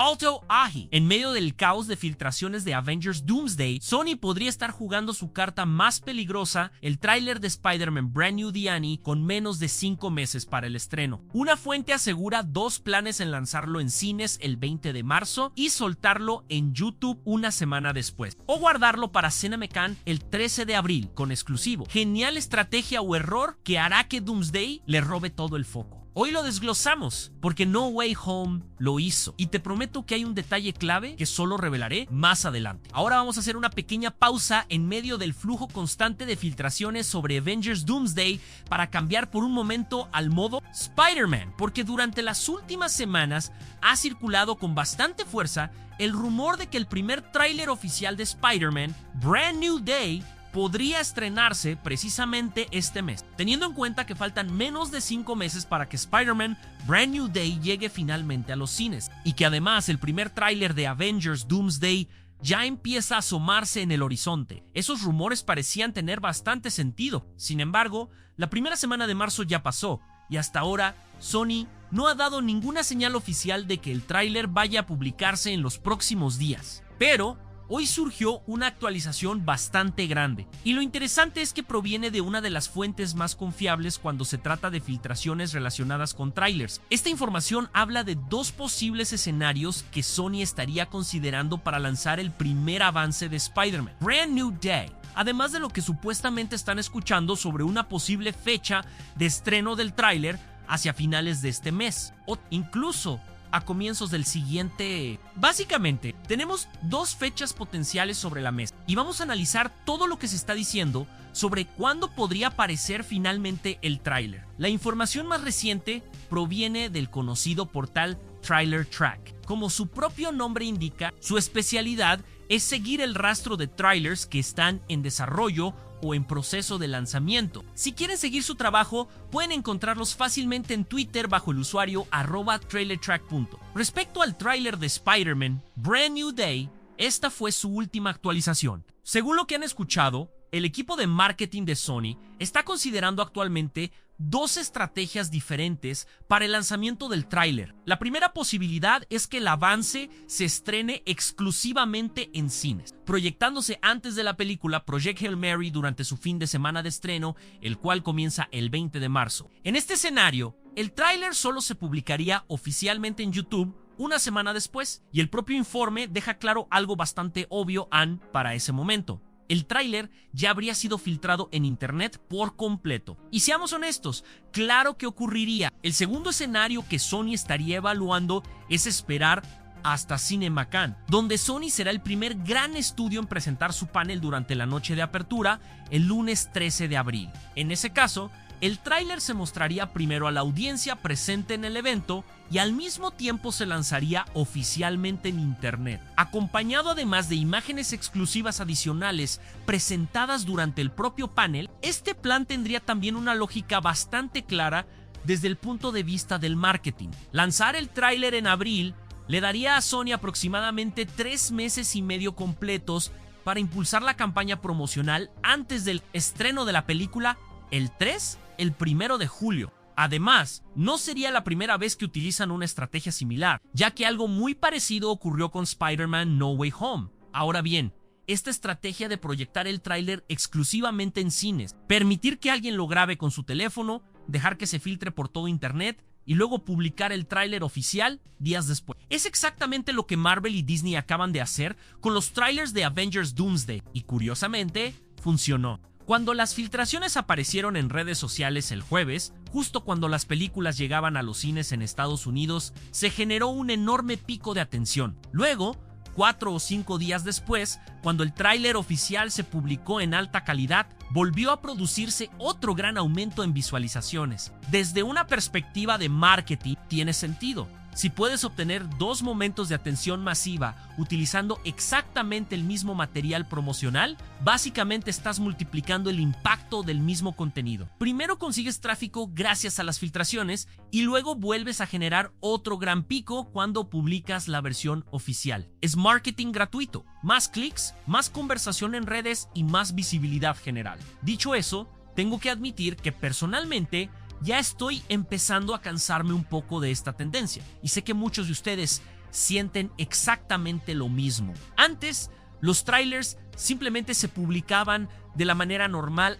Alto Ahi. En medio del caos de filtraciones de Avengers Doomsday, Sony podría estar jugando su carta más peligrosa, el tráiler de Spider-Man Brand New Day con menos de 5 meses para el estreno. Una fuente asegura 2 planes en lanzarlo en cines el 20 de marzo y soltarlo en YouTube una semana después, o guardarlo para CinemaCon el 13 de abril con exclusivo. Genial estrategia o error que hará que Doomsday le robe todo el foco. Hoy lo desglosamos porque No Way Home lo hizo y te prometo que hay un detalle clave que solo revelaré más adelante. Ahora vamos a hacer una pequeña pausa en medio del flujo constante de filtraciones sobre Avengers Doomsday para cambiar por un momento al modo Spider-Man, porque durante las últimas semanas ha circulado con bastante fuerza el rumor de que el primer tráiler oficial de Spider-Man, Brand New Day, podría estrenarse precisamente este mes, teniendo en cuenta que faltan menos de 5 meses para que Spider-Man Brand New Day llegue finalmente a los cines, y que además el primer tráiler de Avengers Doomsday ya empieza a asomarse en el horizonte. Esos rumores parecían tener bastante sentido. Sin embargo, la primera semana de marzo ya pasó, y hasta ahora Sony no ha dado ninguna señal oficial de que el tráiler vaya a publicarse en los próximos días. Pero hoy surgió una actualización bastante grande, y lo interesante es que proviene de una de las fuentes más confiables cuando se trata de filtraciones relacionadas con trailers. Esta información habla de 2 posibles escenarios que Sony estaría considerando para lanzar el primer avance de Spider-Man, Brand New Day, además de lo que supuestamente están escuchando sobre una posible fecha de estreno del tráiler hacia finales de este mes, o incluso a comienzos del siguiente. Básicamente, tenemos 2 fechas potenciales sobre la mesa y vamos a analizar todo lo que se está diciendo sobre cuándo podría aparecer finalmente el tráiler. La información más reciente proviene del conocido portal Trailer Track. Como su propio nombre indica, su especialidad es seguir el rastro de trailers que están en desarrollo o en proceso de lanzamiento. Si quieren seguir su trabajo, pueden encontrarlos fácilmente en Twitter bajo el usuario @trailertrack. Respecto al tráiler de Spider-Man Brand New Day, esta fue su última actualización. Según lo que han escuchado, el equipo de marketing de Sony está considerando actualmente 2 estrategias diferentes para el lanzamiento del tráiler. La primera posibilidad es que el avance se estrene exclusivamente en cines, proyectándose antes de la película Project Hail Mary durante su fin de semana de estreno, el cual comienza el 20 de marzo. En este escenario, el tráiler solo se publicaría oficialmente en YouTube una semana después, y el propio informe deja claro algo bastante obvio para ese momento. El tráiler ya habría sido filtrado en internet por completo. Y seamos honestos, claro que ocurriría. El segundo escenario que Sony estaría evaluando es esperar hasta CinemaCon, donde Sony será el primer gran estudio en presentar su panel durante la noche de apertura el lunes 13 de abril. En ese caso, el tráiler se mostraría primero a la audiencia presente en el evento y al mismo tiempo se lanzaría oficialmente en internet, acompañado además de imágenes exclusivas adicionales presentadas durante el propio panel. Este plan tendría también una lógica bastante clara desde el punto de vista del marketing. Lanzar el tráiler en abril le daría a Sony aproximadamente 3 meses y medio completos para impulsar la campaña promocional antes del estreno de la película el 1 de julio. Además, no sería la primera vez que utilizan una estrategia similar, ya que algo muy parecido ocurrió con Spider-Man No Way Home. Ahora bien, esta estrategia de proyectar el tráiler exclusivamente en cines, permitir que alguien lo grabe con su teléfono, dejar que se filtre por todo internet y luego publicar el tráiler oficial días después. Es exactamente lo que Marvel y Disney acaban de hacer con los trailers de Avengers Doomsday, y curiosamente, funcionó. Cuando las filtraciones aparecieron en redes sociales el jueves, justo cuando las películas llegaban a los cines en Estados Unidos, se generó un enorme pico de atención. Luego, 4 o 5 días después, cuando el tráiler oficial se publicó en alta calidad, volvió a producirse otro gran aumento en visualizaciones. Desde una perspectiva de marketing, tiene sentido. Si puedes obtener 2 momentos de atención masiva utilizando exactamente el mismo material promocional, básicamente estás multiplicando el impacto del mismo contenido. Primero consigues tráfico gracias a las filtraciones y luego vuelves a generar otro gran pico cuando publicas la versión oficial. Es marketing gratuito, más clics, más conversación en redes y más visibilidad general. Dicho eso, tengo que admitir que personalmente ya estoy empezando a cansarme un poco de esta tendencia, y sé que muchos de ustedes sienten exactamente lo mismo. Antes, los trailers simplemente se publicaban de la manera normal,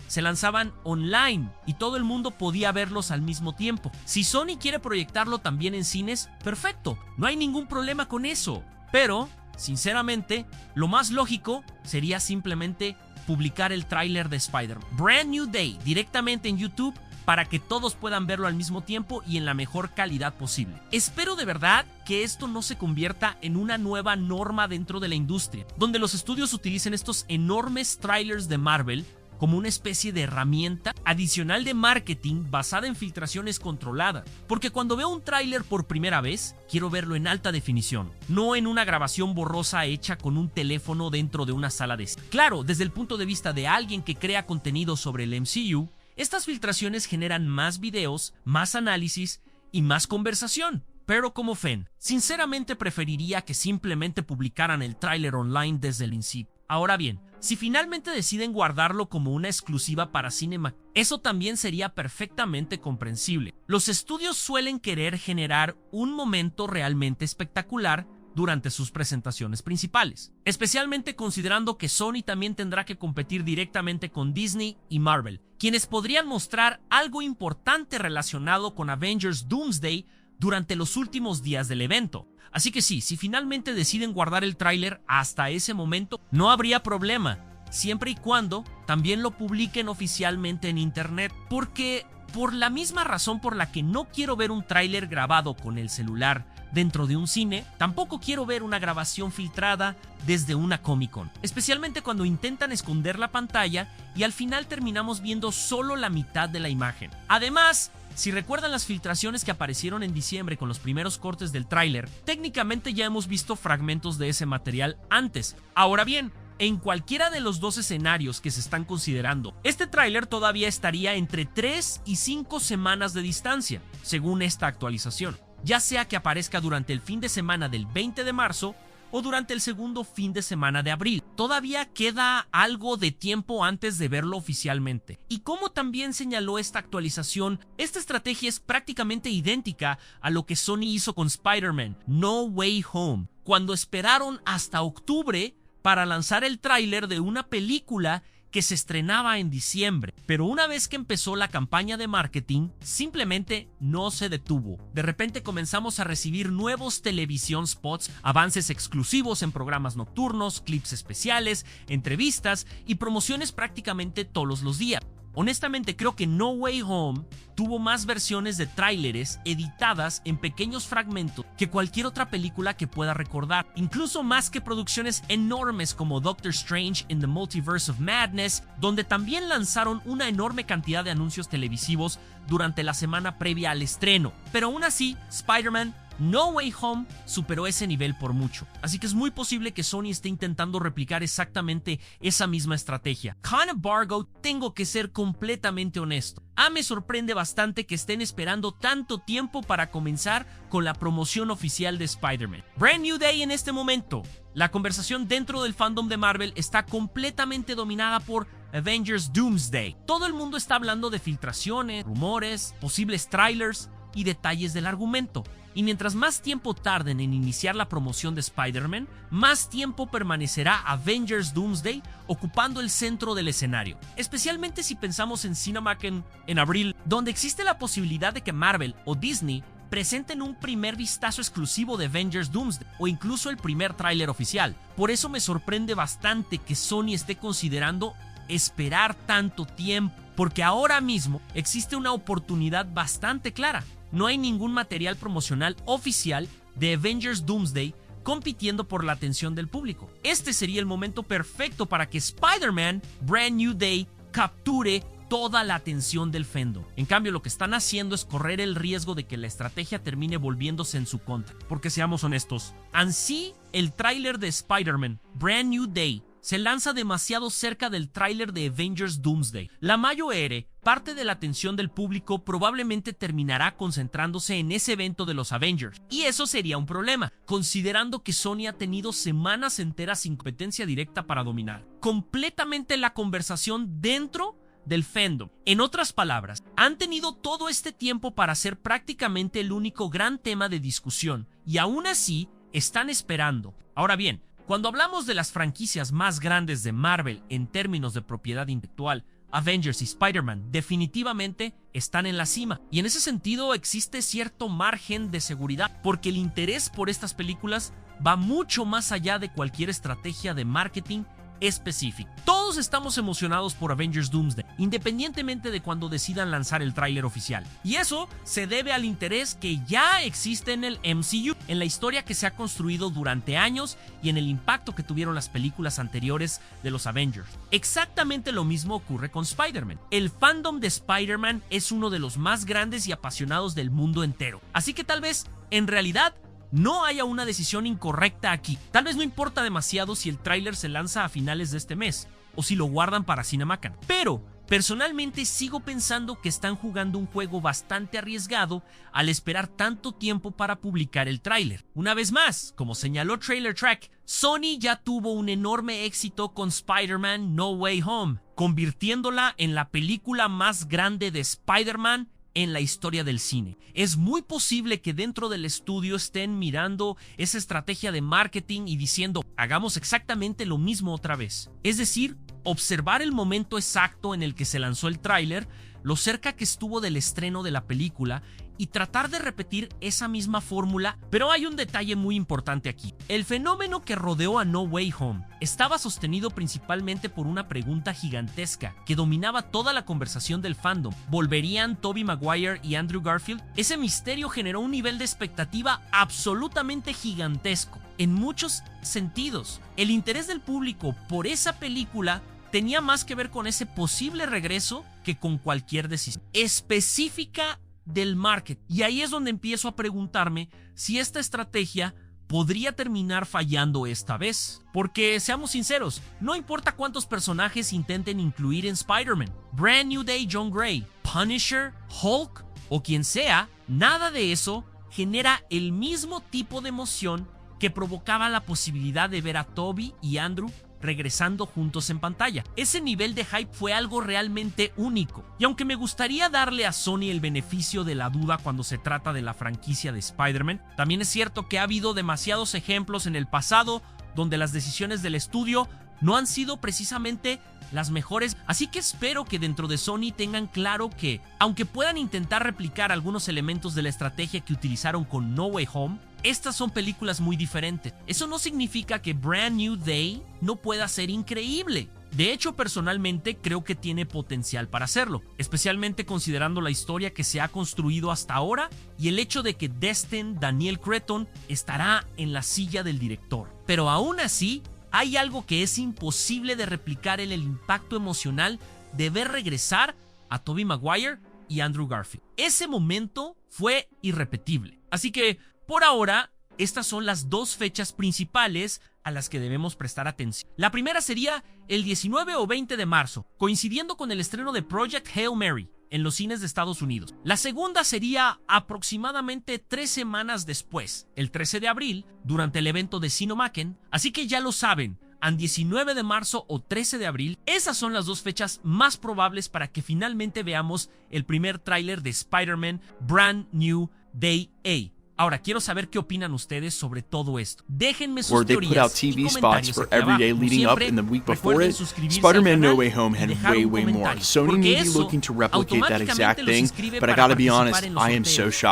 se lanzaban online y todo el mundo podía verlos al mismo tiempo. Si Sony quiere proyectarlo también en cines, perfecto, no hay ningún problema con eso. Pero, sinceramente, lo más lógico sería simplemente publicar el tráiler de Spider-Man Brand New Day directamente en YouTube para que todos puedan verlo al mismo tiempo y en la mejor calidad posible. Espero de verdad que esto no se convierta en una nueva norma dentro de la industria, donde los estudios utilicen estos enormes trailers de Marvel como una especie de herramienta adicional de marketing basada en filtraciones controladas. Porque cuando veo un tráiler por primera vez, quiero verlo en alta definición, no en una grabación borrosa hecha con un teléfono dentro de una sala de cine. Claro, desde el punto de vista de alguien que crea contenido sobre el MCU, estas filtraciones generan más videos, más análisis y más conversación. Pero como fan, sinceramente preferiría que simplemente publicaran el tráiler online desde el principio. Ahora bien, si finalmente deciden guardarlo como una exclusiva para Cinema, eso también sería perfectamente comprensible. Los estudios suelen querer generar un momento realmente espectacular durante sus presentaciones principales, especialmente considerando que Sony también tendrá que competir directamente con Disney y Marvel, quienes podrían mostrar algo importante relacionado con Avengers Doomsday durante los últimos días del evento. Así que sí, si finalmente deciden guardar el tráiler hasta ese momento, no habría problema, siempre y cuando también lo publiquen oficialmente en internet, porque por la misma razón por la que no quiero ver un tráiler grabado con el celular dentro de un cine, tampoco quiero ver una grabación filtrada desde una Comic Con, especialmente cuando intentan esconder la pantalla y al final terminamos viendo solo la mitad de la imagen. Además, si recuerdan las filtraciones que aparecieron en diciembre con los primeros cortes del tráiler, técnicamente ya hemos visto fragmentos de ese material antes. Ahora bien, en cualquiera de los dos escenarios que se están considerando, este tráiler todavía estaría entre 3 y 5 semanas de distancia, según esta actualización, ya sea que aparezca durante el fin de semana del 20 de marzo o durante el segundo fin de semana de abril. Todavía queda algo de tiempo antes de verlo oficialmente. Y como también señaló esta actualización, esta estrategia es prácticamente idéntica a lo que Sony hizo con Spider-Man No Way Home, cuando esperaron hasta octubre para lanzar el tráiler de una película que se estrenaba en diciembre, pero una vez que empezó la campaña de marketing, simplemente no se detuvo. De repente comenzamos a recibir nuevos televisión spots, avances exclusivos en programas nocturnos, clips especiales, entrevistas y promociones prácticamente todos los días. Honestamente, creo que No Way Home tuvo más versiones de tráileres editadas en pequeños fragmentos que cualquier otra película que pueda recordar, incluso más que producciones enormes como Doctor Strange in the Multiverse of Madness, donde también lanzaron una enorme cantidad de anuncios televisivos durante la semana previa al estreno. Pero aún así, Spider-Man No Way Home superó ese nivel por mucho, así que es muy posible que Sony esté intentando replicar exactamente esa misma estrategia. Con embargo, tengo que ser completamente honesto. Me sorprende bastante que estén esperando tanto tiempo para comenzar con la promoción oficial de Spider-Man Brand New Day en este momento. La conversación dentro del fandom de Marvel está completamente dominada por Avengers Doomsday. Todo el mundo está hablando de filtraciones, rumores, posibles trailers y detalles del argumento. Y mientras más tiempo tarden en iniciar la promoción de Spider-Man, más tiempo permanecerá Avengers Doomsday ocupando el centro del escenario. Especialmente si pensamos en Cinemac en abril, donde existe la posibilidad de que Marvel o Disney presenten un primer vistazo exclusivo de Avengers Doomsday o incluso el primer tráiler oficial. Por eso me sorprende bastante que Sony esté considerando esperar tanto tiempo, porque ahora mismo existe una oportunidad bastante clara. No hay ningún material promocional oficial de Avengers Doomsday compitiendo por la atención del público. Este sería el momento perfecto para que Spider-Man Brand New Day capture toda la atención del fandom. En cambio, lo que están haciendo es correr el riesgo de que la estrategia termine volviéndose en su contra. Porque seamos honestos, así el tráiler de Spider-Man Brand New Day se lanza demasiado cerca del tráiler de Avengers Doomsday. La mayor parte de la atención del público probablemente terminará concentrándose en ese evento de los Avengers. Y eso sería un problema, considerando que Sony ha tenido semanas enteras sin competencia directa para dominar completamente la conversación dentro del fandom. En otras palabras, han tenido todo este tiempo para ser prácticamente el único gran tema de discusión, y aún así están esperando. Ahora bien, cuando hablamos de las franquicias más grandes de Marvel en términos de propiedad intelectual, Avengers y Spider-Man definitivamente están en la cima, y en ese sentido existe cierto margen de seguridad, porque el interés por estas películas va mucho más allá de cualquier estrategia de marketing específico. Todos estamos emocionados por Avengers Doomsday, independientemente de cuando decidan lanzar el tráiler oficial. Y eso se debe al interés que ya existe en el MCU, en la historia que se ha construido durante años y en el impacto que tuvieron las películas anteriores de los Avengers. Exactamente lo mismo ocurre con Spider-Man. El fandom de Spider-Man es uno de los más grandes y apasionados del mundo entero. Así que tal vez, en realidad, no haya una decisión incorrecta aquí. Tal vez no importa demasiado si el tráiler se lanza a finales de este mes o si lo guardan para Cinemacan. Pero personalmente sigo pensando que están jugando un juego bastante arriesgado al esperar tanto tiempo para publicar el tráiler. Una vez más, como señaló Trailer Track, Sony ya tuvo un enorme éxito con Spider-Man No Way Home, convirtiéndola en la película más grande de Spider-Man en la historia del cine. Es muy posible que dentro del estudio estén mirando esa estrategia de marketing y diciendo, hagamos exactamente lo mismo otra vez. Es decir, observar el momento exacto en el que se lanzó el tráiler, lo cerca que estuvo del estreno de la película y tratar de repetir esa misma fórmula, pero hay un detalle muy importante aquí. El fenómeno que rodeó a No Way Home estaba sostenido principalmente por una pregunta gigantesca que dominaba toda la conversación del fandom. ¿Volverían Tobey Maguire y Andrew Garfield? Ese misterio generó un nivel de expectativa absolutamente gigantesco. En muchos sentidos, el interés del público por esa película tenía más que ver con ese posible regreso que con cualquier decisión específica del market. Y ahí es donde empiezo a preguntarme si esta estrategia podría terminar fallando esta vez. Porque, seamos sinceros, no importa cuántos personajes intenten incluir en Spider-Man, Brand New Day John Gray, Punisher, Hulk o quien sea, nada de eso genera el mismo tipo de emoción que provocaba la posibilidad de ver a Tobey y Andrew regresando juntos en pantalla. Ese nivel de hype fue algo realmente único. Y aunque me gustaría darle a Sony el beneficio de la duda cuando se trata de la franquicia de Spider-Man, también es cierto que ha habido demasiados ejemplos en el pasado donde las decisiones del estudio no han sido precisamente las mejores, así que espero que dentro de Sony tengan claro que, aunque puedan intentar replicar algunos elementos de la estrategia que utilizaron con No Way Home, estas son películas muy diferentes. Eso no significa que Brand New Day no pueda ser increíble. De hecho, personalmente creo que tiene potencial para hacerlo, especialmente considerando la historia que se ha construido hasta ahora y el hecho de que Destin Daniel Cretton estará en la silla del director. Pero aún así, hay algo que es imposible de replicar en el impacto emocional de ver regresar a Tobey Maguire y Andrew Garfield. Ese momento fue irrepetible. Así que, por ahora, estas son las dos fechas principales a las que debemos prestar atención. La primera sería el 19 o 20 de marzo, coincidiendo con el estreno de Project Hail Mary en los cines de Estados Unidos. La segunda sería aproximadamente 3 semanas después, el 13 de abril, durante el evento de Cinemacan. Así que ya lo saben, al 19 de marzo o 13 de abril, esas son las dos fechas más probables para que finalmente veamos el primer tráiler de Spider-Man Brand New Day A. Ahora, quiero saber qué opinan ustedes sobre todo esto. Déjenme sus teorías y comentarios aquí abajo. Como siempre, recuerden suscribirse al canal y dejar un comentario, porque eso automáticamente los inscribe para participar en los sorteos.